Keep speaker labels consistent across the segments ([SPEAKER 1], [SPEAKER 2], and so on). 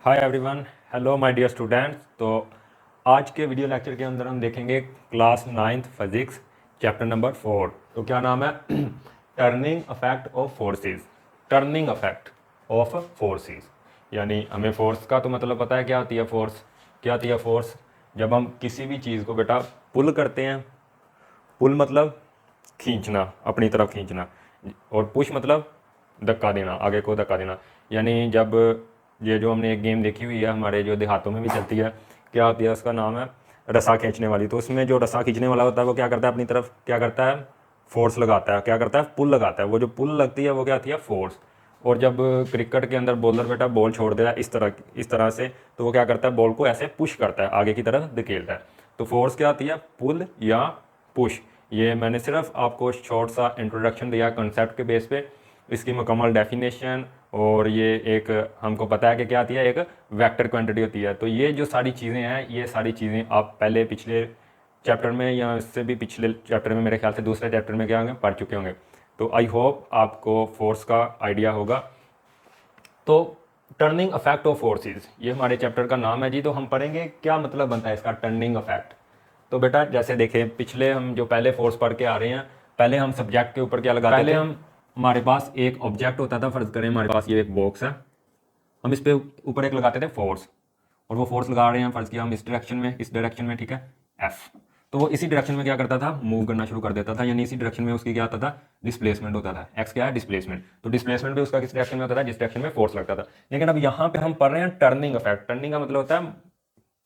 [SPEAKER 1] Hi everyone, hello my dear students. तो आज के वीडियो लेक्चर के अंदर हम देखेंगे class 9th physics chapter number 4। तो क्या नाम है? Turning affect of forces. Turning affect of forces यानी हमें फोर्स का तो मतलब पता है क्या होती है फोर्स। क्या होती है फोर्स? जब हम किसी भी चीज़ को बेटा पुल करते हैं। पुल मतलब खींचना, अपनी तरफ खींचना, और पुश मतलब धक्का देना, आगे को धक्का देना। यानी जब ये जो हमने एक गेम देखी हुई है हमारे जो देहातों में भी चलती है, क्या होती है उसका नाम है रस्सा खींचने वाली। तो उसमें जो रस्सा खींचने वाला होता है वो क्या करता है, अपनी तरफ क्या करता है, फोर्स लगाता है। क्या करता है? पुल लगाता है। वो जो पुल लगती है वो क्या होती है? फोर्स। और जब क्रिकेट के अंदर बॉलर बेटा बॉल छोड़ देता है इस तरह से, तो वो क्या करता है, बॉल को ऐसे पुश करता है, आगे की तरफ धकेलता है। तो फोर्स क्या होती है? पुल या पुश। ये मैंने सिर्फ आपको शॉर्ट सा इंट्रोडक्शन दिया कंसेप्ट के बेस पे। इसकी मुकम्मल डेफिनेशन और ये एक हमको पता है कि क्या आती है, एक वेक्टर क्वांटिटी होती है। तो ये जो सारी चीज़ें हैं, ये सारी चीज़ें आप पहले पिछले चैप्टर में या इससे भी पिछले चैप्टर में, मेरे ख्याल से दूसरे चैप्टर में क्या होंगे, पढ़ चुके होंगे। तो आई होप आपको फोर्स का आइडिया होगा। तो टर्निंग अफेक्ट ऑफ फोर्सेस ये हमारे चैप्टर का नाम है जी। तो हम पढ़ेंगे क्या मतलब बनता है इसका टर्निंग अफेक्ट। तो बेटा जैसे देखें, पिछले हम जो पहले फोर्स पढ़ के आ रहे हैं, पहले हम सब्जेक्ट के ऊपर क्या लगाते थे, पहले हम हमारे पास एक ऑब्जेक्ट होता था। फर्ज करें हमारे पास ये एक बॉक्स है, हम इस पे ऊपर एक लगाते थे फोर्स, और वो फोर्स लगा रहे हैं, फर्ज किया हम इस डायरेक्शन में, ठीक है, एफ। तो वो इसी डायरेक्शन में क्या करता था, मूव करना शुरू कर देता था। यानी इसी डायरेक्शन में उसकी क्या होता था, डिस्प्लेसमेंट होता था। एक्स क्या है? डिस्प्लेसमेंट। तो डिस्प्लेसमेंट भी उसका किस डायरेक्शन में होता था? जिस डायरेक्शन में फोर्स लगता था। लेकिन अब यहाँ पे हम पढ़ रहे हैं टर्निंग इफेक्ट। टर्निंग का मतलब होता है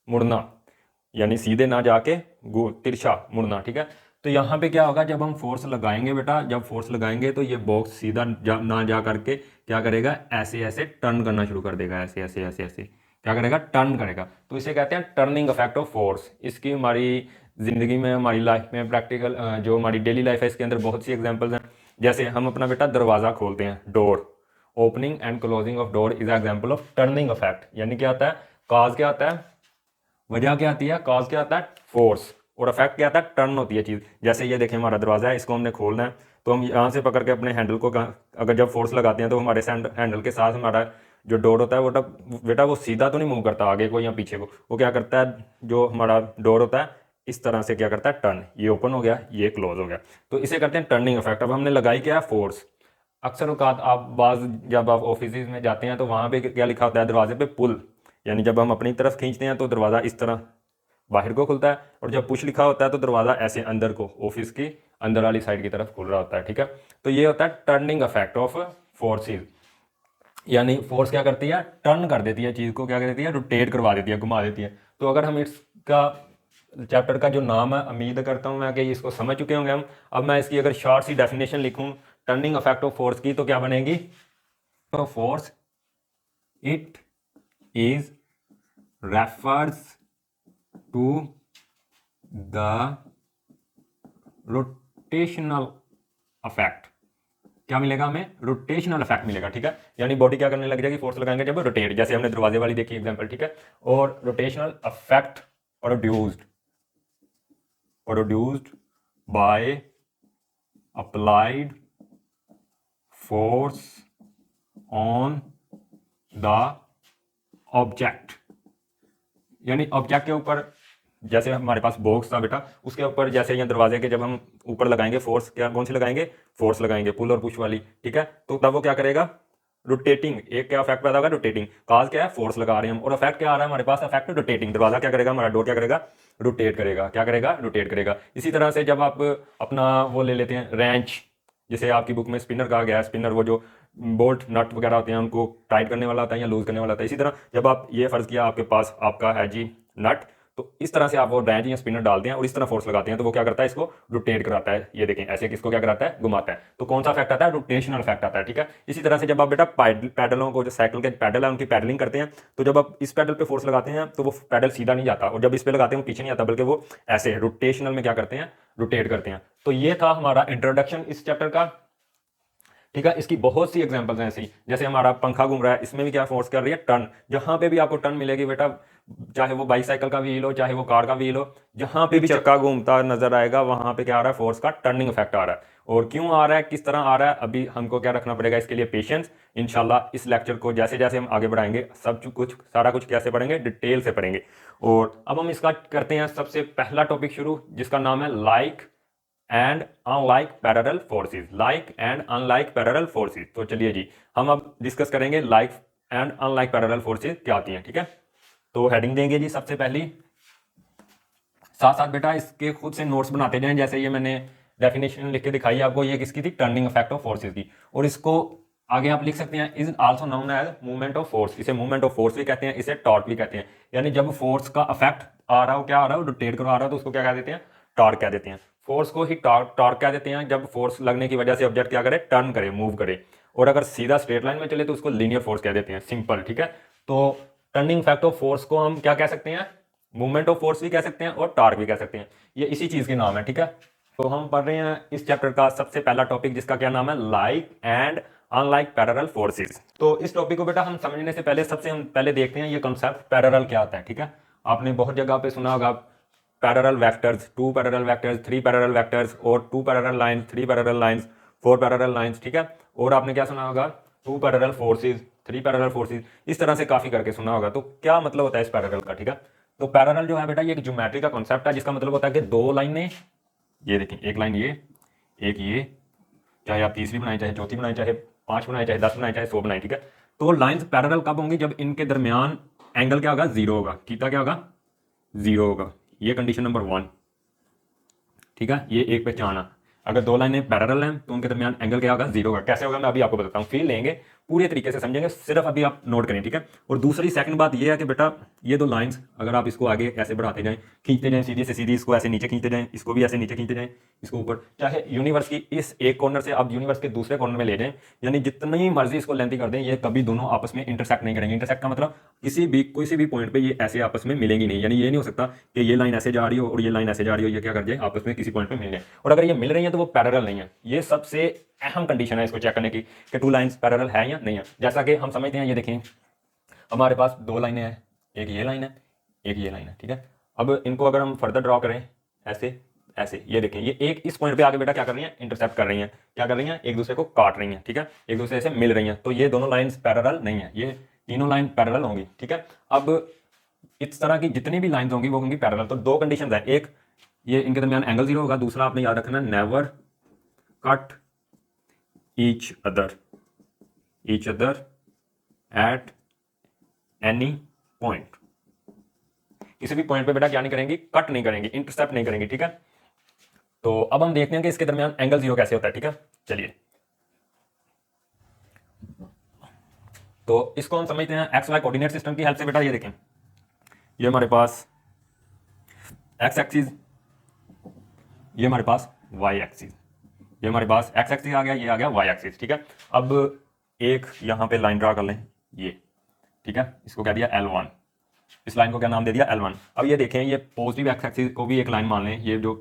[SPEAKER 1] मुड़ना, यानी सीधे ना जाके तिरछा मुड़ना, ठीक है। तो यहाँ पे क्या होगा, जब हम फोर्स लगाएंगे बेटा, जब फोर्स लगाएंगे तो ये बॉक्स सीधा ना जा करके क्या करेगा, ऐसे ऐसे टर्न करना शुरू कर देगा। ऐसे ऐसे ऐसे ऐसे क्या करेगा, टर्न करेगा। तो इसे कहते हैं टर्निंग इफेक्ट ऑफ फोर्स। इसकी हमारी ज़िंदगी में, हमारी लाइफ में प्रैक्टिकल जो हमारी डेली लाइफ है, इसके अंदर बहुत सी एग्जांपल्स हैं। जैसे हम अपना बेटा दरवाज़ा खोलते हैं, door, opening and closing of door is example of turning effect. यानी क्या आता है, काज क्या आता है, वजह क्या आती है, कॉज क्या आता है, फोर्स, और इफेक्ट क्या आता है, टर्न होती है चीज़। जैसे ये देखें, हमारा दरवाज़ा है, इसको हमने खोलना है, तो हम यहाँ से पकड़ के अपने हैंडल को अगर जब फोर्स लगाते हैं तो हमारे हैंडल के साथ हमारा जो डोर होता है वो बेटा वो सीधा तो नहीं मूव करता आगे को या पीछे को। वो क्या करता है, जो हमारा डोर होता है इस तरह से क्या करता है, टर्न। ये ओपन हो गया, ये क्लोज हो गया। तो इसे करते हैं टर्निंग इफेक्ट। अब हमने लगाई क्या है, फोर्स। अक्सर औकात आप जब आप ऑफिस में जाते हैं तो वहाँ पे क्या लिखा होता है दरवाजे पे, पुल। यानी जब हम अपनी तरफ खींचते हैं तो दरवाज़ा इस तरह बाहर को खुलता है, और जब पुश लिखा होता है तो दरवाज़ा ऐसे अंदर को, ऑफिस की अंदर वाली साइड की तरफ खुल रहा होता है, ठीक है। तो ये होता है टर्निंग इफेक्ट ऑफ फोर्सेस। यानी फोर्स क्या करती है, टर्न कर देती है चीज़ को, क्या कर देती है, रोटेट करवा देती है, घुमा देती है। तो अगर हम इसका चैप्टर का जो नाम है, उम्मीद करता हूँ मैं कि इसको समझ चुके होंगे हम। अब मैं इसकी अगर शॉर्ट सी डेफिनेशन लिखूँ टर्निंग इफेक्ट ऑफ फोर्स की, तो क्या बनेगी, तो force it is refers to the rotational effect. क्या मिलेगा हमें, रोटेशनल इफेक्ट मिलेगा, ठीक है। यानी बॉडी क्या करने लग जाएगी, फोर्स लगाएंगे जब रोटेट, जैसे हमने दरवाजे वाली देखी एग्जांपल, ठीक है। और rotational effect produced by applied force on the object. यानी ऑब्जेक्ट के ऊपर, जैसे हमारे पास बॉक्स था बेटा, उसके ऊपर जैसे यहाँ दरवाजे के जब हम ऊपर लगाएंगे फोर्स, क्या कौन सी लगाएंगे, फोर्स लगाएंगे, पुल और पुश वाली, ठीक है। तो तब वो क्या करेगा, रोटेटिंग, एक क्या इफेक्ट पैदा होगा, रोटेटिंग। काज क्या है, फोर्स लगा रहे हैं हम, और इफेक्ट क्या आ रहा है हमारे पास, इफेक्ट रोटेटिंग। दरवाजा क्या करेगा, हमारा डोर क्या करेगा, रोटेट करेगा। क्या करेगा, रोटेट करेगा। इसी तरह से जब आप अपना वो ले लेते हैं रेंच, जैसे आपकी बुक में स्पिनर कहा गया है, स्पिनर वो जो बोल्ट नट वगैरह होते हैं उनको टाइट करने वाला होता है या लूज करने वाला होता है। इसी तरह जब आप ये फर्ज किया आपके पास आपका है जी नट, तो इस तरह से आप वो रेंच या स्पिनर डालते हैं और इस तरह फोर्स लगाते हैं, तो वो क्या करता है, इसको रोटेट कराता है। ये देखें ऐसे, किसको क्या कराता है, घुमाता है। तो कौन सा इफेक्ट आता है, रोटेशनल इफेक्ट आता है, ठीक है। इसी तरह से जब आप बेटा पैडलों को, जो साइकिल के पैडल है उनकी पैडलिंग करते हैं, तो जब आप इस पैडल पे फोर्स लगाते हैं तो वो पैडल सीधा नहीं जाता, और जब इस पे लगाते हैं वो पीछे नहीं आता, बल्कि वो ऐसे रोटेशनल में क्या करते हैं, रोटेट करते हैं। तो ये था हमारा इंट्रोडक्शन इस चैप्टर का, ठीक है। इसकी बहुत सी एग्जांपल्स हैं ऐसी, जैसे हमारा पंखा घूम रहा है, इसमें भी क्या फोर्स कर रही है, टर्न। जहां पे भी आपको टर्न मिलेगी बेटा, चाहे वो बाईसाइकिल का व्हील हो, चाहे वो कार का व्हील हो, जहां पे भी चक्का घूमता नजर आएगा, वहां पे क्या आ रहा है, फोर्स का टर्निंग इफेक्ट आ रहा है। और क्यों आ रहा है, किस तरह आ रहा है, अभी हमको क्या रखना पड़ेगा इसके लिए पेशेंस। इंशाल्लाह इस लेक्चर को जैसे जैसे हम आगे बढ़ाएंगे सब कुछ सारा कुछ कैसे पढ़ेंगे, डिटेल से पढ़ेंगे। और अब हम इसका करते हैं सबसे पहला टॉपिक शुरू, जिसका नाम है like and unlike parallel forces. Like and unlike parallel forces. तो चलिए जी, हम अब डिस्कस करेंगे like and unlike parallel forces क्या आती हैं। ठीक है, तो हेडिंग देंगे जी सबसे पहली, साथ साथ बेटा इसके खुद से नोट्स बनाते जाएं। जैसे ये मैंने डेफिनेशन लिख के दिखाई आपको, ये किसकी थी, टर्निंग इफेक्ट ऑफ फोर्सेस की। और इसको आगे आप लिख सकते हैं, is also known as movement of force. इसे मूवमेंट ऑफ फोर्स भी कहते हैं, इसे टॉर्क भी कहते हैं। यानी जब फोर्स का इफेक्ट आ रहा हो, क्या आ रहा हो, रोटेट करो आ रहा हो, तो उसको क्या कह देते हैं, टॉर्क कह देते हैं। फोर्स को ही टॉर्क कह देते हैं जब फोर्स लगने की वजह से ऑब्जेक्ट क्या करे, टर्न करे, मूव करे। और अगर सीधा स्ट्रेट लाइन में चले तो उसको लीनियर फोर्स कह देते हैं, सिंपल। ठीक है, तो टर्निंग इफेक्ट ऑफ फोर्स को हम क्या कह सकते हैं, मूवमेंट ऑफ फोर्स भी कह सकते हैं और टॉर्क भी कह सकते हैं। ये इसी चीज के नाम है। ठीक है, तो हम पढ़ रहे हैं इस चैप्टर का सबसे पहला टॉपिक, जिसका क्या नाम है, like and unlike parallel forces. तो इस टॉपिक को बेटा हम समझने से पहले सबसे हम पहले देखते हैं ये कॉन्सेप्ट पैरेलल क्या होता है। ठीक है, आपने बहुत जगह पे सुना होगा parallel vectors, 2 parallel vectors, 3 parallel vectors, और 2 parallel lines, 3 parallel lines, 4 parallel lines. ठीक है, और आपने क्या सुना होगा, 2 पैरेलल फोर्सेस, 3 पैरेलल फोर्सेस, इस तरह से काफी करके सुना होगा। तो क्या मतलब होता है इस पैरेलल का। ठीक है, तो पैरेलल जो है बेटा ये एक ज्योमेट्री का कॉन्सेप्ट है, जिसका मतलब होता है कि दो लाइनें, ये देखें, एक लाइन ये, एक ये, चाहे आप तीसरी बनाए, चाहे चौथी बनाए, चाहे 5 बनाए, चाहे 10 बनाए, चाहे 100 बनाए। ठीक है, तो लाइंस पैरेलल कब होंगी, जब इनके दरमियान एंगल क्या होगा, जीरो होगा, थीटा क्या होगा, जीरो होगा। ये कंडीशन नंबर 1। ठीक है, ये एक पहचाना। अगर दो लाइनें पैरेलल हैं तो उनके दरमियान एंगल क्या होगा, जीरो होगा। कैसे होगा मैं अभी आपको बताता हूँ, फील लेंगे, पूरे तरीके से समझेंगे, सिर्फ अभी आप नोट करें। ठीक है, और दूसरी सेकंड बात ये है कि बेटा ये दो लाइंस अगर आप इसको आगे ऐसे बढ़ाते जाएं, खींचते जाएं, सीधी से सीधी, इसको ऐसे नीचे खींचते जाएं, इसको भी ऐसे नीचे खींचते जाएं, इसको ऊपर, चाहे यूनिवर्स की इस एक कॉर्नर से आप यूनिवर्स के दूसरे कॉर्नर में ले जाएं, यानी जितनी मर्जी इसको लेंथी कर दें, ये कभी दोनों आपस में इंटरसेक्ट नहीं करेंगे। इंटरसेक्ट का मतलब किसी भी पॉइंट पे ये ऐसे आपस में मिलेंगी नहीं। यानी ये नहीं हो सकता कि ये लाइन ऐसे जा रही हो और ये लाइन ऐसे जा रही हो, ये क्या कर जाए, आपस में किसी पॉइंट पे मिल जाए। और अगर ये मिल रही है तो वो पैरेलल नहीं है। ये सबसे अहम कंडीशन है इसको चेक करने की कि 2 लाइंस पैरेलल है या नहीं है। जैसा कि हम समझते हैं, ये देखें, हमारे पास 2 लाइनें हैं, एक ये लाइन है, एक ये लाइन है। ठीक है, अब इनको अगर हम फर्दर ड्रॉ करें ऐसे ऐसे, ये देखें, ये एक इस पॉइंट पे आगे बेटा क्या कर रही हैं, इंटरसेप्ट कर रही हैं, क्या कर रही हैं, एक दूसरे को काट रही हैं। ठीक है, एक दूसरे से मिल रही हैं, तो ये दोनों लाइंस पैरेलल नहीं है, ये तीनों लाइन पैरेलल होंगी। ठीक है, अब इस तरह की जितनी भी लाइंस होंगी वो होंगी पैरेलल। तो दो कंडीशंस है, एक ये इनके दरमियान एंगल जीरो होगा, दूसरा आपने याद रखना, never cut each other at any point. किसी भी पॉइंट पे बेटा क्या नहीं करेंगी, कट नहीं करेंगी, इंटरसेप्ट नहीं करेंगी। ठीक है, तो अब हम देखते हैं कि इसके दरमियान एंगल जीरो कैसे होता है। ठीक है, चलिए, तो इसको हम समझते हैं एक्स वाई कोऑर्डिनेट सिस्टम की हेल्प से। बेटा ये देखें, ये हमारे पास एक्स एक्सिस, ये हमारे पास वाई एक्सिस, ये हमारे पास एक्स एक्सिस आ गया, ये आ गया वाई एक्सिस। ठीक है, अब एक यहां पे लाइन ड्रा कर लें, ये। ठीक है, इसको कह दिया L1, इस लाइन को क्या नाम दे दिया, L1। अब ये देखें, ये पॉजिटिव एक्स एक्सिस को भी एक लाइन मान लें, ये जो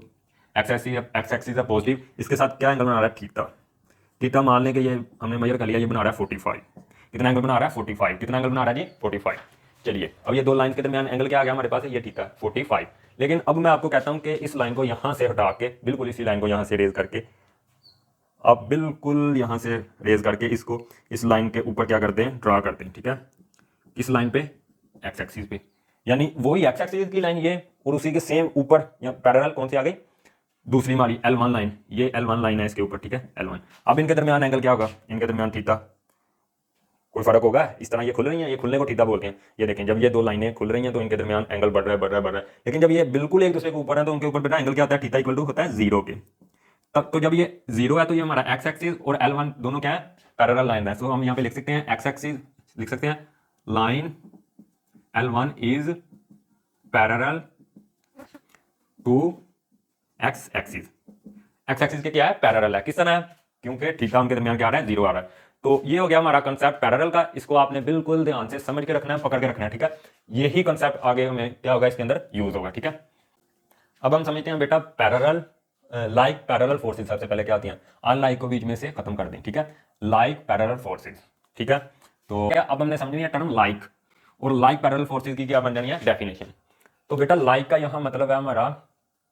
[SPEAKER 1] एक्स एक्सिस है पॉजिटिव, इसके साथ क्या एंगल बना रहा है, थीटा। थीटा मान लें कि ये हमने मेजर कर लिया, ये बना रहा है 45। कितना एंगल बना रहा है, 45। कितना एंगल बना रहा है जी, 45। चलिए, अब ये दो लाइन के दरमियान एंगल क्या आ गया हमारे पास, ये थीटा 45। लेकिन अब मैं आपको कहता हूं कि इस लाइन को यहां से हटा के, बिल्कुल इसी लाइन को यहां से रेज करके, आप बिल्कुल यहां से रेज करके इसको इस लाइन के ऊपर क्या करते हैं, ड्रा करते हैं। ठीक है, किस लाइन पे, एक्स एक्सिस पे, यानी वही एक्स एक्सिस की लाइन ये, और उसी के सेम ऊपर या पैरेलल कौन सी आ गई, दूसरी हमारी L1 लाइन, ये L1 लाइन है इसके ऊपर। ठीक है, L1। अब इनके दरमियान एंगल क्या होगा, इनके दरमियान थीटा, कोई फर्क होगा, इस तरह ये खुल रही हैं, ये खुलने को थीटा बोलते हैं। ये देखें, जब ये दो लाइनें खुल रही हैं तो इनके दरमियान एंगल बढ़ रहा है, बढ़ रहा है, बढ़ रहा है। लेकिन जब ये बिल्कुल एक दूसरे के ऊपर है तो उनके ऊपर बेटा एंगल क्या होता है, थीटा इक्वल टू होता है जीरो के। तब तो जब ये जीरो है तो ये हमारा एक्स एक्सिस और L1 दोनों क्या है, पैरेलल लाइन है। तो हम यहाँ पे लिख सकते हैं एक्स एक्सिस, लिख सकते हैं line L1 is parallel to X axis. X axis के क्या है, पैरेलल है। किस तरह है, क्योंकि थीटा उनके दरमियान क्या आ रहा है, जीरो आ रहा है। तो ये हो गया हमारा कंसेप्ट पैरेलल का। इसको आपने बिल्कुल ध्यान से समझ के रखना है, पकड़ के रखना है। ठीक है, यही कंसेप्ट आगे हमें क्या होगा, इसके अंदर यूज होगा। ठीक है, अब हम समझते हैं बेटा पैरेलल, लाइक पैरेलल फोर्सेस सबसे पहले क्या आती हैं, अनलाइक को बीच में से खत्म कर दें। ठीक है, लाइक पैरेलल फोर्सेस। ठीक है, तो अब हमने समझ लिया टर्म लाइक, और लाइक पैरेलल फोर्सेस की क्या बन जानी है, डेफिनेशन। तो बेटा लाइक का यहाँ मतलब है हमारा,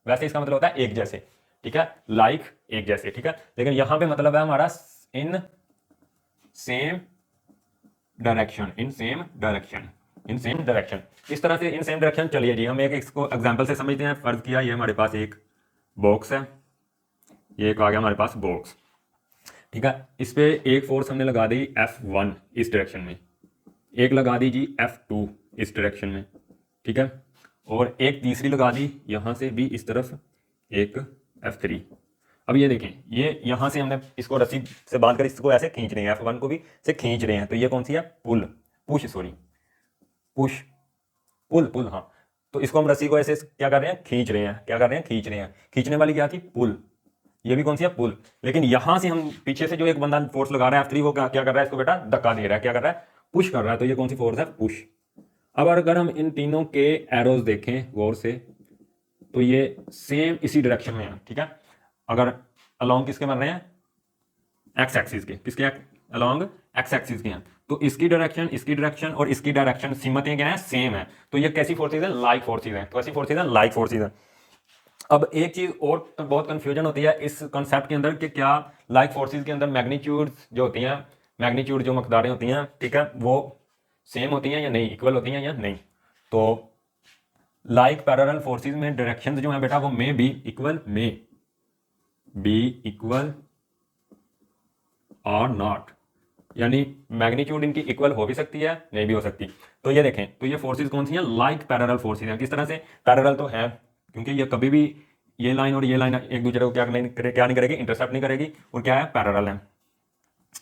[SPEAKER 1] वैसे इसका मतलब होता है एक जैसे, ठीक है, लाइक एक जैसे, ठीक है। लेकिन यहां पे मतलब है हमारा in same direction, in same direction, in same direction, इस तरह से इन सेम डायरेक्शन। चलिए जी हम एक इसको एग्जांपल से समझते हैं। फर्ज किया ये हमारे पास एक बॉक्स है, ये एक आ गया हमारे पास बॉक्स, ठीक है। इस पे एक फोर्स हमने लगा दी F1 इस डायरेक्शन में, एक लगा दी जी F2 इस डायरेक्शन में, ठीक है, और एक तीसरी लगा दी यहाँ से भी इस तरफ एक F3। अब ये देखें, ये यहाँ से हमने इसको रस्सी से बांधकर इसको ऐसे खींच रहे हैं, F1 को भी से खींच रहे हैं, तो ये कौन सी है, पुल, पुश सॉरी, पुश, पुल, पुल, हाँ। तो इसको हम रस्सी को ऐसे क्या कर रहे हैं, खींच रहे हैं, क्या कर रहे हैं, खींच रहे हैं। खींचने वाली क्या थी, पुल, ये भी कौन सी है, पुल। लेकिन यहां से हम पीछे से जो एक बंदा फोर्स लगा रहा है F3, वो क्या कर रहा है, इसको बेटा धक्का दे रहा है, क्या कर रहा है, पुश कर रहा है। तो ये कौन सी फोर्स है, पुश। अब अगर हम इन तीनों के एरोज देखें गौर से, तो ये सेम इसी डायरेक्शन में है, ठीक है। अगर अलोंग किसके बन रहे हैं, एक्स एक्सिस के, किसके अलोंग एक्स एक्सिस के हैं, तो इसकी डायरेक्शन और इसकी डायरेक्शन सीमतें क्या है, सेम है। तो ये कैसी फोर्सेज है, लाइक फोर्सेज है। कैसी फोर्सेज है, लाइक फोर्सेज है। अब एक चीज और बहुत कंफ्यूजन होती है इस कॉन्सेप्ट के अंदर कि क्या लाइक फोर्सेज के अंदर मैग्नीट्यूड जो होती हैं, मैग्नीट्यूड जो मकदारें होती हैं, ठीक है, वो सेम होती हैं या नहीं, इक्वल होती हैं या नहीं। तो लाइक पैरेलल फोर्सेज में डायरेक्शन जो है बेटा वो मे बी इक्वल और नॉट, यानी मैग्नीट्यूड इनकी इक्वल हो भी सकती है, नहीं भी हो सकती। तो ये देखें, तो ये फोर्सेज कौन सी हैं, लाइक पैरेलल फोर्सेज हैं। किस तरह से पैरेलल तो है, क्योंकि ये कभी भी ये लाइन और ये लाइन एक दूसरे को क्या नहीं करेगी, इंटरसेप्ट नहीं करेगी, और क्या है, पैरेलल है,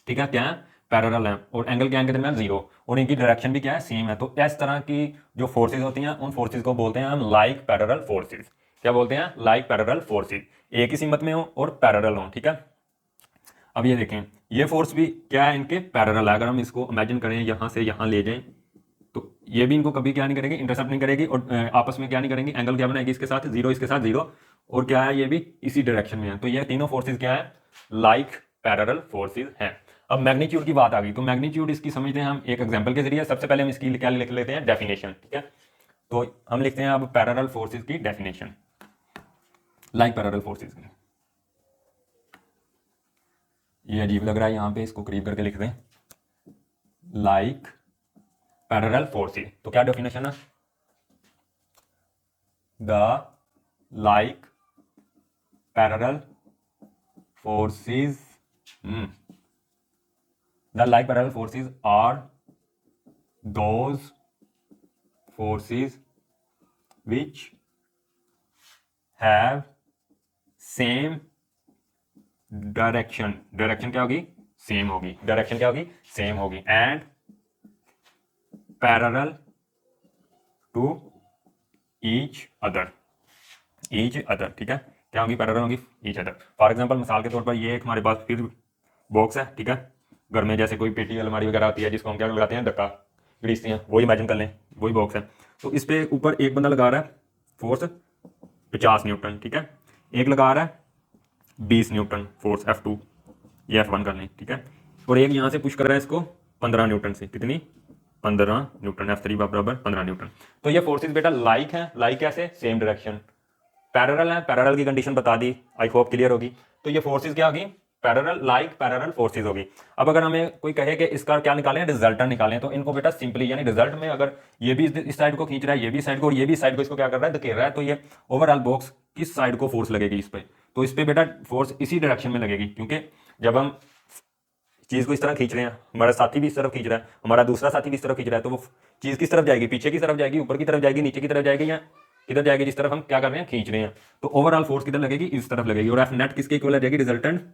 [SPEAKER 1] ठीक है, क्या है, पैरेलल है, और एंगल क्या है इनके दरमियान, जीरो, और इनकी डायरेक्शन भी क्या है, सेम है। तो इस तरह की जो फोर्सेज होती हैं उन फोर्सेज को बोलते हैं हम लाइक पैरेलल फोर्सेज। क्या बोलते हैं, लाइक पैरेलल फोर्सेज, एक ही सीमत में हो और पैरेलल हो, ठीक है। अब ये देखें, ये फोर्स भी क्या है, इनके पैरेलल है। अगर हम इसको इमेजिन करें यहाँ से यहाँ ले जाएं, तो ये भी इनको कभी क्या नहीं करेगी, इंटरसेप्ट नहीं करेगी, और आपस में क्या नहीं करेंगी, एंगल क्या बनाएगी, इसके साथ जीरो, इसके साथ जीरो, और क्या है, ये भी इसी डायरेक्शन में है। तो ये तीनों फोर्सेज क्या है, लाइक पैरेलल फोर्सेज हैं। अब मैग्नीट्यूड की बात आ गई, तो मैग्नीट्यूड इसकी समझते हैं हम एक एग्जांपल के जरिए। सबसे पहले हम इसकी क्या लिख लेते हैं, डेफिनेशन, ठीक है। तो हम लिखते हैं अब पैरेलल फोर्सेज की डेफिनेशन, लाइक पैरेलल फोर्सेज की। ये अजीब लग रहा है यहाँ पे, इसको करीब करके लिख दें, लाइक पैरेलल फोर्सेज। तो क्या डेफिनेशन है, the like parallel forces, the like parallel forces are those forces which have same direction, direction क्या होगी, सेम होगी, डायरेक्शन क्या होगी, सेम होगी, and parallel to each other, ठीक है, क्या होगी, पैरेलल होगी ईच अदर। फॉर एग्जांपल, मिसाल के तौर पर ये एक हमारे पास फिर बॉक्स है, ठीक है। घर में जैसे कोई पेटी अलमारी वगैरह होती है जिसको हम क्या लगाते हैं, धक्का घड़ीसते हैं, वही इमेजिन कर लें, वही बॉक्स है। तो इस पे ऊपर एक बंदा लगा रहा है फोर्स 50 न्यूटन, ठीक है, एक लगा रहा है 20 न्यूटन फोर्स F2, ये F1 कर लें, ठीक है, और एक यहाँ से पुश कर रहा है इसको 15 न्यूटन से, कितनी, 15 न्यूटन, F3 बराबर 15 न्यूटन। तो ये फोर्सेज बेटा लाइक है, लाइक कैसे, सेम डायरेक्शन, पैरेलल है, पैरेलल की कंडीशन बता दी, आई होप क्लियर होगी। तो ये फोर्सेज क्या होगी, पैरेलल, लाइक पैरेलल फोर्सेज होगी। अब अगर हमें कोई कहे कि इसका क्या निकालें, रिजल्टेंट निकालें, तो इनको बेटा सिंपली, यानी रिजल्ट में अगर ये भी इस साइड को खींच रहा है, ये भी साइड को, और ये भी साइड को इसको क्या कर रहा है, धकेल रहा है, तो ये ओवरऑल बॉक्स किस साइड को फोर्स लगेगी इस पे, तो इस पे बेटा फोर्स इसी डायरेक्शन में लगेगी, क्योंकि जब हम चीज को इस तरह खींच रहे हैं, हमारा साथी भी इस तरफ खींच रहा है, हमारा दूसरा साथी भी इस तरफ खींच रहा है, तो वो चीज किस तरफ जाएगी, पीछे की तरफ जाएगी, ऊपर की तरफ जाएगी, नीचे की तरफ जाएगी, या किधर जाएगी, जिस तरफ हम क्या कर रहे हैं, खींच रहे हैं। तो ओवरऑल फोर्स किधर लगेगी, इस तरफ लगेगी, और एफ नेट किसके इक्वल आ जाएगी, रिजल्टेंट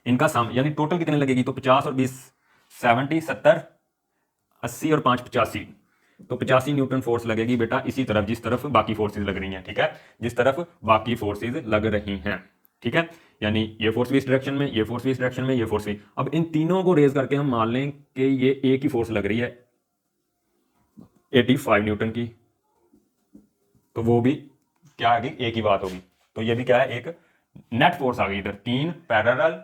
[SPEAKER 1] इनका सम, यानी टोटल कितने लगेगी, तो 50 और 20 70, 70 80 और 5 85, तो 85 न्यूटन फोर्स लगेगी बेटा इसी तरफ, जिस तरफ बाकी फोर्सेज लग रही हैं, ठीक है, जिस तरफ बाकी फोर्सेज लग रही हैं, ठीक है। यानी ये फोर्स भी इस डायरेक्शन में, ये फोर्स भी इस डायरेक्शन में, ये फोर्स भी। अब इन तीनों को रेज करके हम मान लें कि ये एक ही फोर्स लग रही है 85 न्यूटन की, तो वो भी क्या आ गई, एक ही बात होगी। तो ये भी क्या है, एक नेट फोर्स आ गई इधर, तीन पैरेलल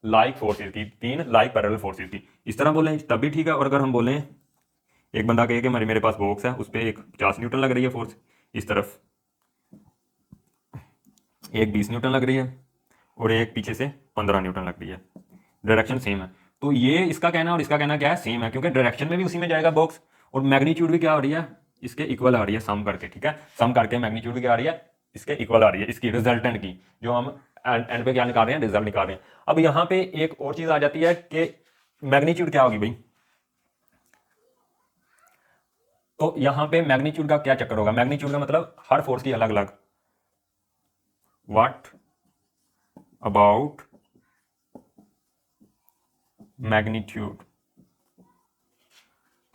[SPEAKER 1] लाइक फोर्सेज की, तीन लाइक पैरेलल फोर्सेज की। इस तरह बोलें तब भी ठीक है, और अगर हम बोलें एक बंदा कहे कि मेरे पास बॉक्स है, उस पर एक 50 न्यूटन लग रही है फोर्स इस तरफ, एक 20 न्यूटन लग रही है और एक पीछे से 15 न्यूटन लग रही है, डायरेक्शन सेम है। तो ये इसका कहना और इसका कहना क्या है, सेम है, क्योंकि डायरेक्शन में भी उसी में जाएगा बॉक्स और मैग्नीट्यूड भी क्या हो रही है, इसके इक्वल आ रही है सम करके, ठीक है। सम करके मैग्नीट्यूड भी क्या आ रही है, इसके इक्वल आ रही है, इसकी रिजल्टेंट की, जो हम एंड पे क्या निकाल रहे हैं, रिजल्ट निकाल रहे हैं। अब यहाँ पे एक और चीज आ जाती है कि मैग्नीट्यूड क्या होगी भाई। तो यहाँ पे मैग्नीट्यूड का क्या चक्कर होगा, मैग्नीट्यूड का मतलब हर फोर्स की अलग अलग, व्हाट अबाउट मैग्नीट्यूड।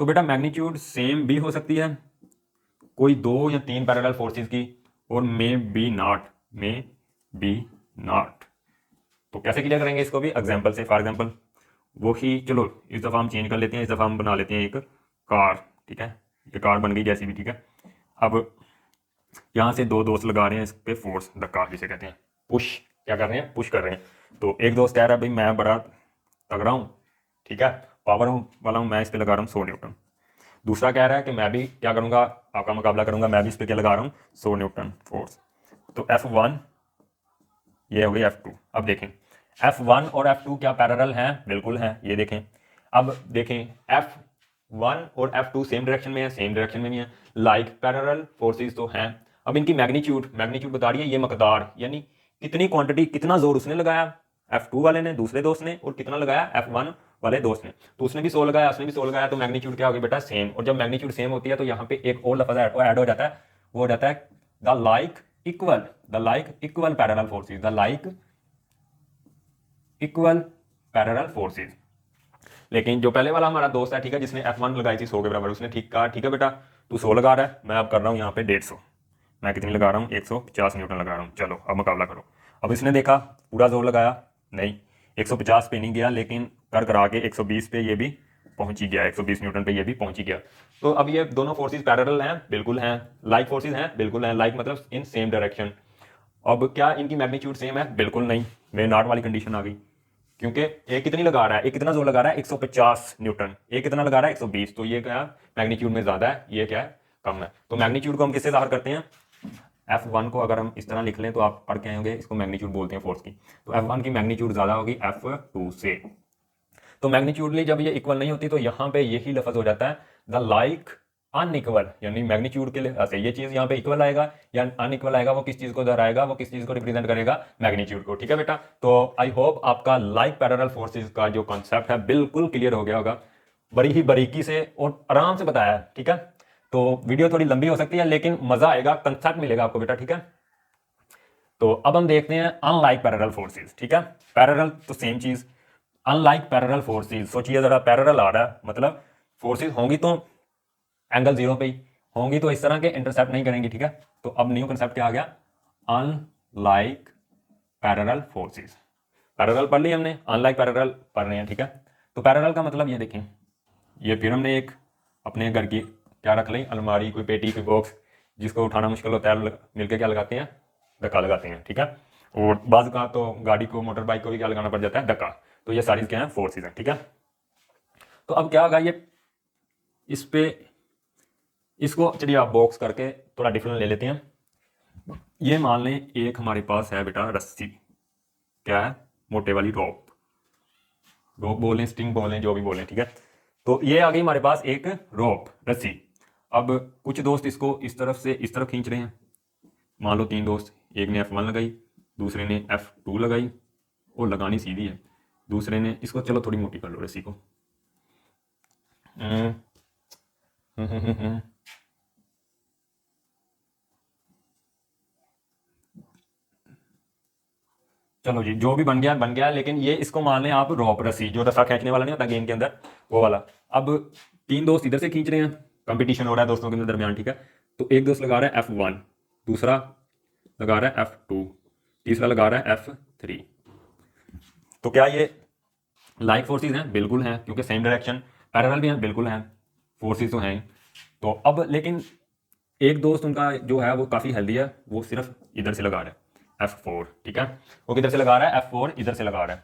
[SPEAKER 1] तो बेटा मैग्नीट्यूड सेम भी हो सकती है कोई 2 या 3 पैरेलल फोर्सेस की, और मे बी नॉट। तो कैसे क्लियर करेंगे इसको भी, एग्जांपल से। फॉर एग्जांपल वो ही, चलो इस दफ़ा हम चेंज कर लेते हैं, इस दफ़ा हम बना लेते हैं एक कार, ठीक है। ये कार बन गई जैसी भी, ठीक है। अब यहाँ से 2 दोस्त लगा रहे हैं इस पे फोर्स, धक्का जिसे कहते हैं, पुश, क्या कर रहे हैं, पुश कर रहे हैं। तो एक दोस्त कह रहा है भाई मैं बड़ा तगड़ा हूँ, ठीक है, पावर वाला हूँ, मैं इस पर लगा रहा हूँ 100 न्यूटन। दूसरा कह रहा है कि मैं भी क्या करूँगा, आपका मुकाबला करूँगा, मैं भी इस पर क्या लगा रहा हूँ, 100 न्यूटन फोर्स। तो F1 ये हो गई F2। अब देखें F1 और F2 क्या पैरेलल हैं, बिल्कुल हैं, ये देखें। अब देखें F1 और F2 सेम डायरेक्शन में है, सेम डायरेक्शन में भी है, लाइक पैरेलल फोर्सेस तो हैं। अब इनकी मैग्नीट्यूड बता रही है ये मकदार, यानी कितनी क्वांटिटी, कितना जोर उसने लगाया F2 वाले ने, दूसरे दोस्त ने, और कितना लगाया F1 वाले दोस्त ने। तो उसने भी 100 लगाया, उसने भी 100 लगाया, तो मैग्नीट्यूड क्या होगी बेटा, सेम। और जब मैग्नीट्यूड सेम होती है तो यहाँ पे एक और लफ्ज ऐड हो जाता है, वो हो जाता है the like equal parallel forces, the like equal parallel forces. लेकिन जो पहले वाला हमारा दोस्त है, ठीक है, जिसने F1 लगाई थी 100 के बराबर, उसने ठीक कहा, ठीक है बेटा तू 100 लगा रहा है, मैं अब कर रहा हूँ यहाँ पे 150, मैं कितनी लगा रहा हूँ, 150 न्यूटन लगा रहा हूँ, चलो अब मुकाबला करो। अब इसने देखा पूरा जोर लगाया, नहीं 150 पे नहीं गया, लेकिन कर करा के 120 पे ये भी पहुंच ही गया, 120 न्यूटन पे ये भी पहुंच ही गया। तो अब ये दोनों फोर्सेस पैरेलल हैं, बिल्कुल हैं, लाइक फोर्सेस हैं, बिल्कुल हैं, लाइक मतलब इन सेम डायरेक्शन। अब क्या इनकी मैग्नीट्यूड सेम है, बिल्कुल नहीं, मेरे नॉट वाली कंडीशन आ गई, क्योंकि एक कितनी लगा रहा है, एक कितना जोर लगा रहा है, 150 न्यूटन, एक कितना लगा रहा है, 120, तो ये क्या मैग्नीट्यूड में ज्यादा है, ये क्या है, कम है। तो मैग्नीट्यूड को हम किससे ज़ाहिर करते हैं, F1 को अगर हम इस तरह लिख लें तो आप पढ़ के आए होंगे, इसको मैग्नीट्यूड बोलते हैं फोर्स की। तो F1 की मैग्नीट्यूड ज्यादा होगी F2 से। तो मैग्नीट्यूडली जब ये इक्वल नहीं होती तो यहाँ पे यही लफ्ज हो जाता है द लाइक अनइक्वल, यानी मैग्नीट्यूड के लिए ऐसे ये चीज यहाँ पे इक्वल आएगा या अनइक्वल आएगा, वो किस चीज को दोहराएगा, वो किस चीज को रिप्रेजेंट करेगा, मैग्नीट्यूड को, ठीक है बेटा। तो आई होप आपका लाइक पैरेलल फोर्सेस का जो कॉन्सेप्ट है बिल्कुल क्लियर हो गया होगा, बड़ी ही बारीकी से और आराम से बताया है, ठीक है। तो वीडियो थोड़ी लंबी हो सकती है लेकिन मजा आएगा, कंसेप्ट मिलेगा आपको बेटा, ठीक है। तो अब हम देखते हैं अनलाइक पैरेलल फोर्सेस, ठीक है। पैरेलल तो सेम चीज, अनलाइक पैरेलल फोर्सेस, सोचिए जरा, पैरेलल आ रहा है मतलब फोर्सेस होंगी तो एंगल 0 पे ही होंगी, तो इस तरह के इंटरसेप्ट नहीं करेंगी, ठीक है। तो अब न्यू कंसेप्ट क्या आ गया, अनलाइक पैरेलल फोर्सेस। पैरेलल पढ़ ली हमने, अनलाइक पैरेलल पढ़ रहे हैं, ठीक है। तो पैरेलल का मतलब ये देखें, ये फिर हमने एक अपने घर की क्या रख ली, अलमारी, कोई पेटी, कोई बॉक्स, जिसको उठाना मुश्किल होता है, मिलकर क्या लगाते हैं, धक्का लगाते हैं, ठीक है। और बाज़ का तो गाड़ी को, मोटर बाइक को भी क्या लगाना पड़ जाता है, धक्का। तो ये सारी क्या है, फोर्सेस हैं, ठीक है। तो अब क्या होगा, ये इस पे इसको चलिए आप बॉक्स करके थोड़ा डिफरेंट ले लेते हैं। ये मान लें एक हमारे पास है बेटा रस्सी, क्या है, मोटे वाली रोप, रोप बोलें, स्ट्रिंग बोलें, जो भी बोलें, ठीक है। तो ये आ गई हमारे पास एक रोप, रस्सी। अब कुछ दोस्त इसको इस तरफ से इस तरफ खींच रहे हैं, मान लो 3 दोस्त, एक ने F1 लगाई, दूसरे ने F2 लगाई, और लगानी सीधी है, दूसरे ने इसको, चलो थोड़ी मोटी कर लो रस्सी को, चलो जी, जो भी बन गया बन गया, लेकिन ये इसको मान लें आप रोप, रस्सी, जो रस्सा खींचने वाला नहीं होता गेम के अंदर, वो वाला। अब 3 दोस्त इधर से खींच रहे हैं, कंपटीशन हो रहा है दोस्तों के दरमियान, ठीक है। तो एक दोस्त लगा रहा है F1, दूसरा लगा रहा है F2, तीसरा लगा रहा है F3। तो क्या ये लाइक फोर्सेस हैं, बिल्कुल हैं, क्योंकि सेम डायरेक्शन, पैरेलल भी हैं, बिल्कुल हैं, फोर्सेस तो हैं। तो अब लेकिन एक दोस्त उनका जो है वो काफ़ी हेल्दी है, वो सिर्फ इधर से लगा रहा है F4, ठीक है। वो किधर से लगा रहा है, F4 इधर से लगा रहा है।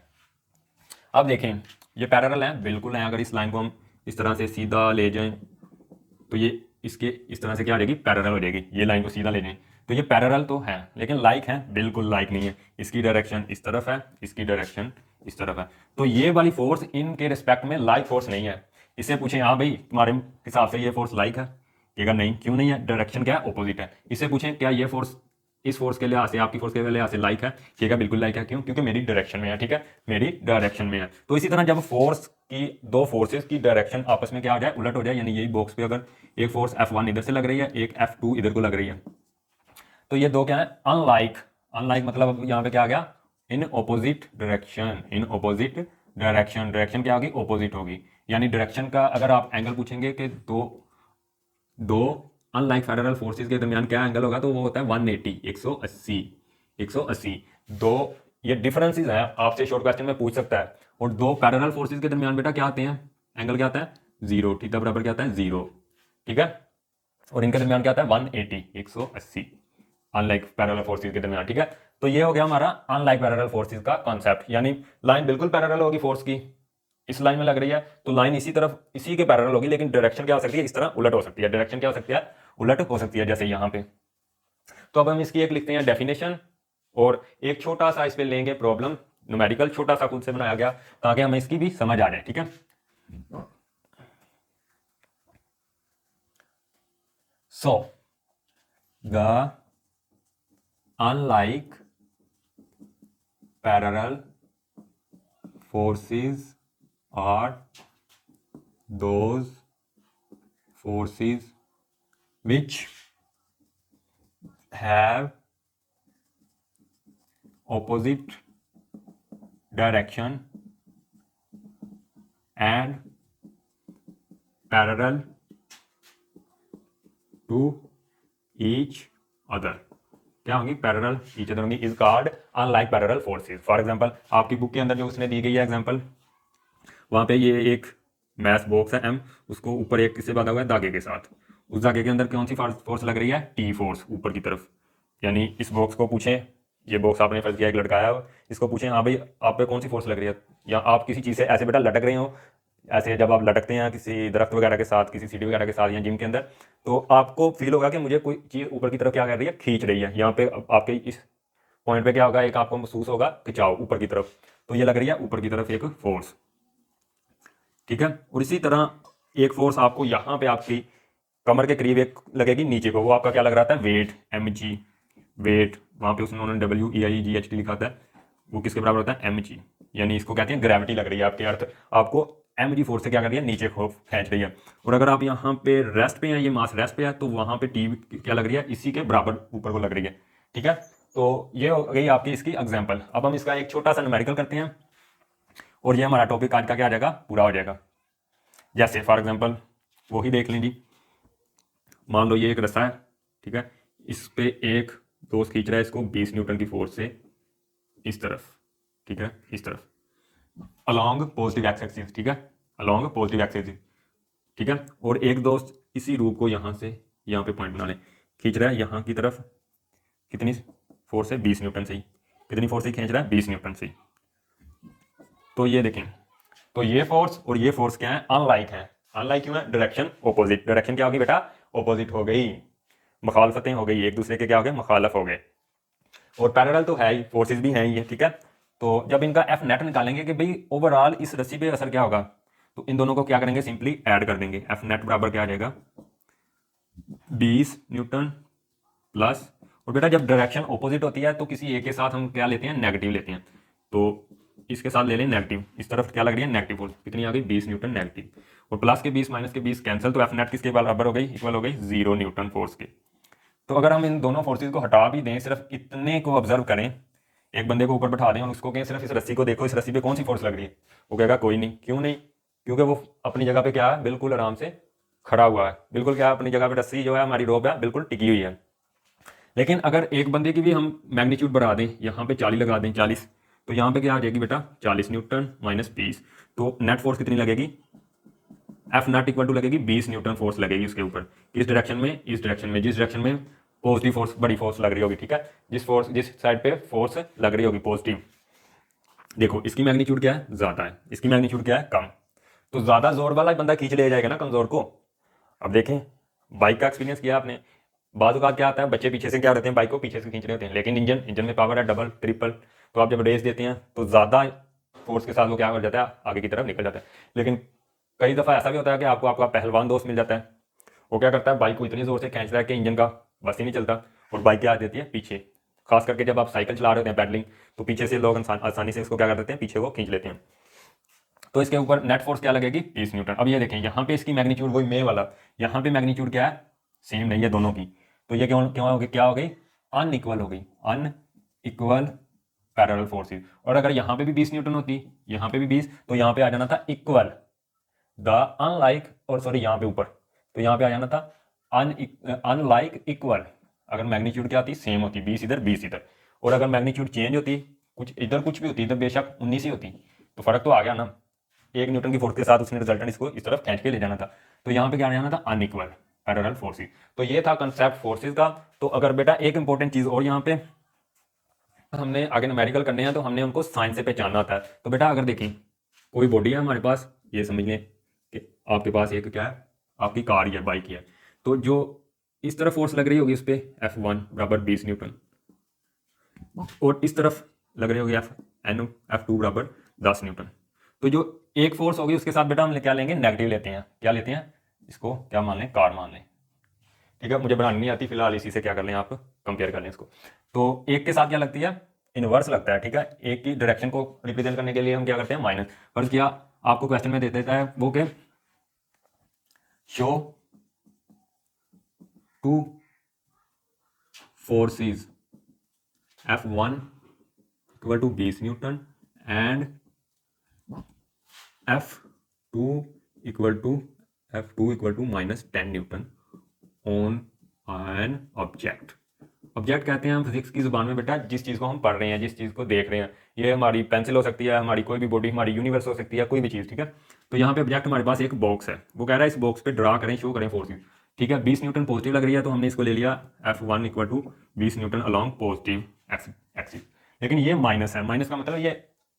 [SPEAKER 1] अब देखें ये पैरेलल है, बिल्कुल है, अगर इस लाइन को हम इस तरह से सीधा ले जाएं तो ये इसके इस तरह से क्या हो जाएगी, पैरेलल हो जाएगी, ये लाइन को सीधा ले जाएं तो ये पैरेलल तो है, लेकिन लाइक है बिल्कुल लाइक नहीं है। इसकी डायरेक्शन इस तरफ है, इसकी डायरेक्शन इस तरफ है, तो ये वाली फोर्स इनके रिस्पेक्ट में लाइक फोर्स नहीं है। इससे पूछें हाँ भाई तुम्हारे हिसाब से ये फोर्स लाइक है, कहेगा नहीं, क्यों नहीं है, डायरेक्शन क्या है, ऑपोजिट है। इससे पूछें क्या ये फोर्स इस फोर्स के लिहाज से, आपकी फोर्स के लिहाज से लाइक है, कहेगा बिल्कुल लाइक है। क्यों? क्योंकि मेरी डायरेक्शन में है, ठीक है, मेरी डायरेक्शन में है। तो इसी तरह जब फोर्स की दो फोर्सेस की डायरेक्शन आपस में क्या हो जाए, उलट हो जाए, यानी यही बॉक्स पे अगर एक फोर्स F1 इधर से लग रही है, एक F2 इधर को लग रही है, तो ये दो क्या है, अनलाइक। अनलाइक मतलब यहाँ पे क्या आ गया, in opposite direction, in opposite direction. Direction क्या होगी, ऑपोजिट होगी। यानी डायरेक्शन का अगर आप एंगल पूछेंगे कि दो दो अनलाइक पैरेलल फोर्सेस के दरमियान क्या एंगल होगा, तो वो होता है 180, 180, 180। दो ये डिफरेंसेस है, आपसे शॉर्ट क्वेश्चन में पूछ सकता है। और दो पैरेलल फोर्सेस के दरमियान बेटा क्या आते हैं, एंगल क्या आता है, जीरो। थीटा बराबर क्या आता है, जीरो, ठीक है। और इनके दरमियान क्या आता है, 180, 180 अनलाइक पैरेलल फोर्सेस के दरमियान, ठीक है। तो ये हो गया हमारा अनलाइक पैरेलल फोर्सेस का कॉन्सेप्ट। यानी लाइन बिल्कुल पैरेलल होगी फोर्स की, इस लाइन में लग रही है तो लाइन इसी तरफ इसी के पैरेलल होगी, लेकिन डायरेक्शन क्या हो सकती है, इस तरह उलट हो सकती है। डायरेक्शन क्या हो सकती है, उलट हो सकती है, जैसे यहां पे। तो अब हम इसकी एक लिखते हैं डेफिनेशन, और एक छोटा सा इस पे लेंगे प्रॉब्लम, न्यूमेरिकल छोटा सा खुद से बनाया गया, ताकि हमें इसकी भी समझ आ जाए, ठीक है। So the unlike parallel forces are those forces which have opposite direction and parallel to each other। क्या होंगी, पैरेलल ईच अदर होंगी, is called unlike parallel forces. For example आपकी बुक के अंदर जो उसने दी गई है एग्जांपल, वहां पे ये एक मैथ बॉक्स है M, उसको ऊपर एक किससे बांधा हुआ है, धागे के साथ। उस धागे के अंदर कौन सी फोर्स लग रही है, T फोर्स ऊपर की तरफ। यानी इस बॉक्स को पूछें, ये बॉक्स आपने फर्ज किया एक लड़का आया, इसको पूछें हाँ भाई आप पे कौन सी फोर्स लग रही है, या आप किसी चीज़ से ऐसे बेटा लटक रहे हो, ऐसे जब आप लटकते हैं किसी दरख्त वगैरह के साथ, किसी सीढ़ी वगैरह के साथ या जिम के अंदर, तो आपको फील होगा कि मुझे कोई चीज़ ऊपर की तरफ क्या कर रही है, खींच रही है। यहाँ पे आपके इस पॉइंट पे क्या होगा, एक आपको महसूस होगा खिंचाव ऊपर की तरफ, तो ये लग रही है ऊपर की तरफ एक फोर्स, ठीक है। और इसी तरह एक फोर्स आपको यहाँ पे आपकी कमर के करीब एक लगेगी नीचे को, वो आपका क्या लग रहा था, वेट, mg, वेट। वहाँ पे उन्होंने WEIGHT लिखा था, वो किसके बराबर होता है, mg। यानी इसको कहते हैं ग्रेविटी लग रही है आपके अर्थ, आपको mg फोर्स से क्या कर रही है, नीचे को खींच रही है। और अगर आप यहाँ पे रेस्ट पे हैं, ये मास रेस्ट पे है, तो वहाँ पे टी क्या लग रही है, इसी के बराबर ऊपर को लग रही है, ठीक है। तो ये हो गई आपकी इसकी एग्जाम्पल। अब हम इसका एक छोटा सा न्यूमेरिकल करते हैं, और ये हमारा टॉपिक आज का क्या आ जाएगा, पूरा हो जाएगा। जैसे फॉर एग्जांपल वो ही देख लें जी, मान लो ये एक रस्सा है, ठीक है, इस पे एक दोस्त खींच रहा है इसको 20 न्यूटन की फोर्स से इस तरफ, ठीक है, इस तरफ अलोंग पॉजिटिव एक्स एक्सिस, ठीक है, अलोंग पॉजिटिव एक्स एक्सिस, ठीक है। और एक दोस्त इसी रूप को यहाँ से यहाँ पे पॉइंट बना ले, खींच रहा है यहाँ की तरफ, कितनी फोर्स है, 20 न्यूटन से ही। कितनी फोर्स से खींच रहा है, 20 न्यूटन से। तो ये देखें, तो ये फोर्स और ये फोर्स क्या है, अनलाइक है। अनलाइक क्यों है, डायरेक्शन ऑपोजिट। डायरेक्शन क्या होगी बेटा, ऑपोजिट हो गई, मुखालफतें हो गई, एक दूसरे के क्या हो गए, मुखालफ हो गए। और पैरेलल तो है ही, फोर्सेस भी हैं ये, ठीक है। तो जब इनका एफ नेट निकालेंगे कि भाई ओवरऑल इस रस्सी पे असर क्या होगा, तो इन दोनों को क्या करेंगे, सिंपली ऐड कर देंगे। एफ नेट बराबर क्या आ जाएगा, 20 न्यूटन प्लस, और बेटा जब डायरेक्शन ऑपोजिट होती है तो किसी एक के साथ हम क्या लेते हैं, नेगेटिव लेते हैं। तो इसके साथ ले लें नेगेटिव, इस तरफ क्या लग रही है, नेगेटिव फोर्स, कितनी आ गई, 20 न्यूटन नेगेटिव। और प्लस के 20 माइनस के 20 कैंसिल, तो एफ नेट किसके बराबर हो गई, इक्वल हो गई 0 न्यूटन फोर्स के। तो अगर हम इन दोनों फोर्सेज को हटा भी दें, सिर्फ इतने को ऑब्जर्व करें, एक बंदे को ऊपर बैठा दें और उसको कहें सिर्फ इस रस्सी को देखो, इस रस्सी पे कौन सी फोर्स लग रही है, वो कहेगा कोई नहीं। क्यों नहीं, क्योंकि वो अपनी जगह पे क्या है, बिल्कुल आराम से खड़ा हुआ है, बिल्कुल क्या है, अपनी जगह पे रस्सी जो है हमारी रोप है बिल्कुल टिकी हुई है। लेकिन अगर एक बंदे की भी हम मैग्नीट्यूड बढ़ा दें, यहाँ पे 40 लगा दें, 40, तो यहाँ पे क्या आ जाएगी बेटा, 40 न्यूटन माइनस 20, तो नेट फोर्स कितनी लगेगी, एफ नेट इक्वल टू लगेगी 20 न्यूटन फोर्स लगेगी उसके ऊपर। किस डायरेक्शन में, इस डायरेक्शन में, जिस डायरेक्शन में पॉजिटिव फोर्स, बड़ी फोर्स लग रही होगी, ठीक है, जिस साइड पे फोर्स लग रही होगी पॉजिटिव। देखो इसकी मैग्नीट्यूड क्या है, ज्यादा है, इसकी मैग्नीट्यूड क्या है, कम। तो ज्यादा जोर वाला बंदा खींच ले जाएगा ना कमजोर को। अब देखें, बाइक का एक्सपीरियंस किया आपने, बाजू का क्या आता है, बच्चे पीछे से क्या रहते हैं, बाइक को पीछे से खींच रहे होते हैं, लेकिन इंजन में पावर है डबल ट्रिपल, तो आप जब रेस देते हैं तो ज़्यादा फोर्स के साथ वो क्या कर जाता है, आगे की तरफ निकल जाता है। लेकिन कई दफ़ा ऐसा भी होता है कि आपको आपका पहलवान दोस्त मिल जाता है, वो क्या करता है, बाइक को इतनी ज़ोर से खींच रहा है कि इंजन का बस ही नहीं चलता और बाइक क्या आ जाती है पीछे। खास करके जब आप साइकिल चला रहे होते हैं पैडलिंग, तो पीछे से लोग आसानी से इसको क्या कर देते हैं, पीछे को खींच लेते हैं। तो इसके ऊपर नेट फोर्स क्या लगेगी, 20 न्यूटन। अब ये देखें यहाँ पे इसकी मैग्नीट्यूड वही मे वाला, यहाँ पे मैग्नीट्यूड क्या है, सेम नहीं है दोनों की, तो ये क्यों क्यों हो गई, क्या हो गई, अनइक्वल हो गई, अनइक्वल पैरेलल फोर्सेस। और अगर यहाँ पे भी 20 न्यूटन होती, यहाँ पे भी 20, तो यहाँ पे आ जाना था इक्वल द अनलाइक, और सॉरी यहाँ पे ऊपर, तो यहाँ पे आ जाना था अनलाइक इक्वल। अगर मैग्नीट्यूड क्या होती, सेम होती, 20 इधर 20 इधर, और अगर मैग्नीट्यूड चेंज होती, कुछ इधर कुछ भी होती, इधर बेशक 19 ही होती, तो फर्क तो आ गया ना, 1 न्यूटन की फोर्स के साथ उसने रिजल्टेंट इसको इस तरफ खींच के ले जाना था। तो यहाँ पे क्या जाना था, अनइक्वल पैरेलल फोर्सेस। तो ये था कंसेप्ट फोर्सेस का। तो अगर बेटा एक इंपॉर्टेंट चीज और यहाँ पे हमने आगे न्यूमेरिकल करने हैं तो हमने उनको साइंस से पहचानना होता है। तो बेटा अगर देखें कोई बॉडी है हमारे पास, ये समझ लें कि आपके पास एक क्या है, आपकी कार है, बाइक है, तो जो इस तरफ फोर्स लग रही होगी उस पर F1 बराबर 20 न्यूटन, और इस तरफ लग रही होगी F2 बराबर 10 न्यूटन। तो जो एक फोर्स होगी उसके साथ बेटा हम क्या लेंगे, नेगेटिव लेते हैं। क्या लेते हैं, इसको क्या मान लें, कार मान लें, ठीक है, मुझे बनानी नहीं आती, फिलहाल इसी से क्या कर लें, आप कंपेयर कर लें इसको। तो एक के साथ क्या लगती है, इनवर्स लगता है, ठीक है। एक की डायरेक्शन को रिप्रेजेंट करने के लिए हम क्या करते हैं, माइनस। फर्ज किया आपको क्वेश्चन में दे देता है वो के show two forces F1 equal to 20 newton and F2 equal to minus 10 newton on an object. Object कहते हैं हम फिजिक्स की जुबान में बेटा जिस चीज़ को हम पढ़ रहे हैं, जिस चीज़ को देख रहे हैं, ये हमारी पेंसिल हो सकती है, हमारी कोई भी बॉडी, हमारी यूनिवर्स हो सकती है, कोई भी चीज़, ठीक है। तो यहाँ पे ऑब्जेक्ट हमारे पास एक बॉक्स है, वो कह रहा है इस बॉक्स पे ड्रा करें, शो करें फोर्सेस, ठीक है। 20 न्यूटन पॉजिटिव लग रही है तो हमने इसको ले लिया F1 equal to 20 newton along positive axis. लेकिन ये माइनस है, माइनस का मतलब ये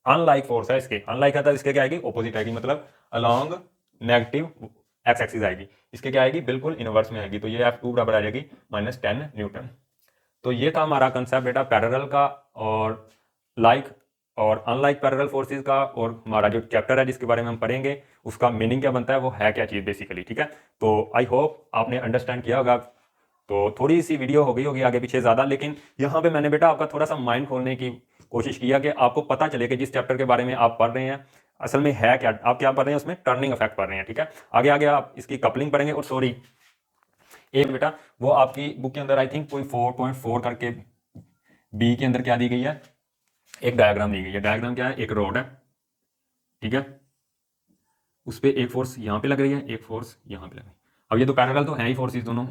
[SPEAKER 1] अनलाइक फोर्स है, इसके अनलाइक है तो इसके क्या आएगी, ऑपोजिट आएगी, मतलब अलॉन्ग नेगेटिव एक्स एक्सिस आएगी, इसके क्या आएगी, बिल्कुल इनवर्स में आएगी। तो ये F2 बराबर आ जाएगी माइनस 10 न्यूटन। तो ये था हमारा कंसेप्ट बेटा पैरेलल का और लाइक और अनलाइक पैरेलल फोर्सेस का, और हमारा जो चैप्टर है जिसके बारे में हम पढ़ेंगे उसका मीनिंग क्या बनता है, वो है क्या चीज़ बेसिकली, ठीक है। तो आई होप आपने अंडरस्टैंड किया होगा। तो थोड़ी सी वीडियो हो गई होगी आगे पीछे ज़्यादा, लेकिन यहाँ पे मैंने बेटा आपका थोड़ा सा माइंड खोलने की कोशिश किया कि आपको पता चले कि जिस चैप्टर के बारे में आप पढ़ रहे हैं असल में है क्या, आप क्या पढ़ रहे हैं, उसमें टर्निंग इफेक्ट पढ़ रहे हैं, ठीक है। आगे आगे आप इसकी कपलिंग पढ़ेंगे। और सॉरी एक बेटा वो आपकी बुक के अंदर आई थिंक कोई 4.4 करके बी के अंदर क्या दी गई है, एक डायग्राम दी गई है। डायग्राम क्या है, एक रोड है, ठीक है, उस पर एक फोर्स यहाँ पे लग रही है, एक फोर्स यहाँ पे लग रही है। अब ये तो पैरेलल तो है ही फोर्सेस दोनों,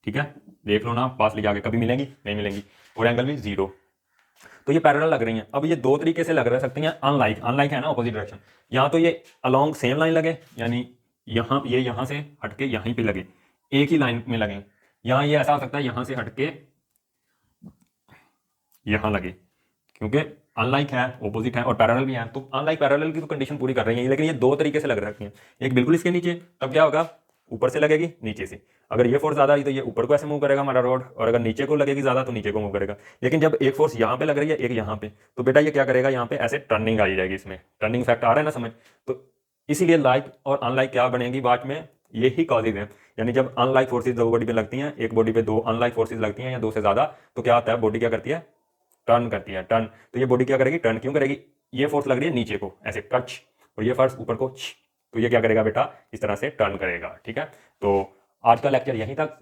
[SPEAKER 1] ठीक है, देख लो ना पास ले जाके, कभी मिलेंगी नहीं मिलेंगी, और एंगल भी जीरो, तो ये पैरेलल लग रही हैं। अब ये दो तरीके से लग रह सकती हैं, अनलाइक, अनलाइक है ना ऑपोजिट डायरेक्शन, यहाँ तो ये अलोंग सेम लाइन लगे, यानी यहाँ ये यहाँ से हटके यहीं पे लगे, एक ही लाइन में लगे। यहाँ ये ऐसा हो सकता है यहाँ से हटके यहाँ लगे, क्योंकि अनलाइक है, ऑपोजिट है, और पैरेलल भी है, तो अनलाइक पैरेलल की तो कंडीशन पूरी कर रही है। लेकिन ये दो तरीके से लग रखी हैं, एक बिल्कुल इसके नीचे, तब क्या होगा, ऊपर से लगेगी नीचे से। अगर ये फोर्स ज्यादा आई तो ये ऊपर को ऐसे मूव करेगा हमारा रोड, और अगर नीचे को लगेगी ज्यादा तो नीचे को मूव करेगा। लेकिन जब एक फोर्स यहाँ पे लग रही है, एक यहाँ पे, तो बेटा ये क्या करेगा, यहाँ पे ऐसे टर्निंग आ जाएगी, इसमें टर्निंग इफेक्ट आ रहा है ना समझ। तो इसीलिए लाइक और अनलाइक क्या बनेगी बाद में, यही कॉजेज है। यानी जब अनलाइक फोर्सेज दो बॉडी पे लगती हैं, एक बॉडी पे दो अनलाइक फोर्सेज लगती हैं या दो से ज्यादा, तो क्या होता है, बॉडी क्या करती है, टर्न करती है, टर्न। तो ये बॉडी क्या करेगी, टर्न क्यों करेगी, ये फोर्स लग रही है नीचे को ऐसे टच, और ये फोर्स ऊपर को, तो ये क्या करेगा बेटा, इस तरह से टर्न करेगा, ठीक है। तो आज का लेक्चर यहीं तक।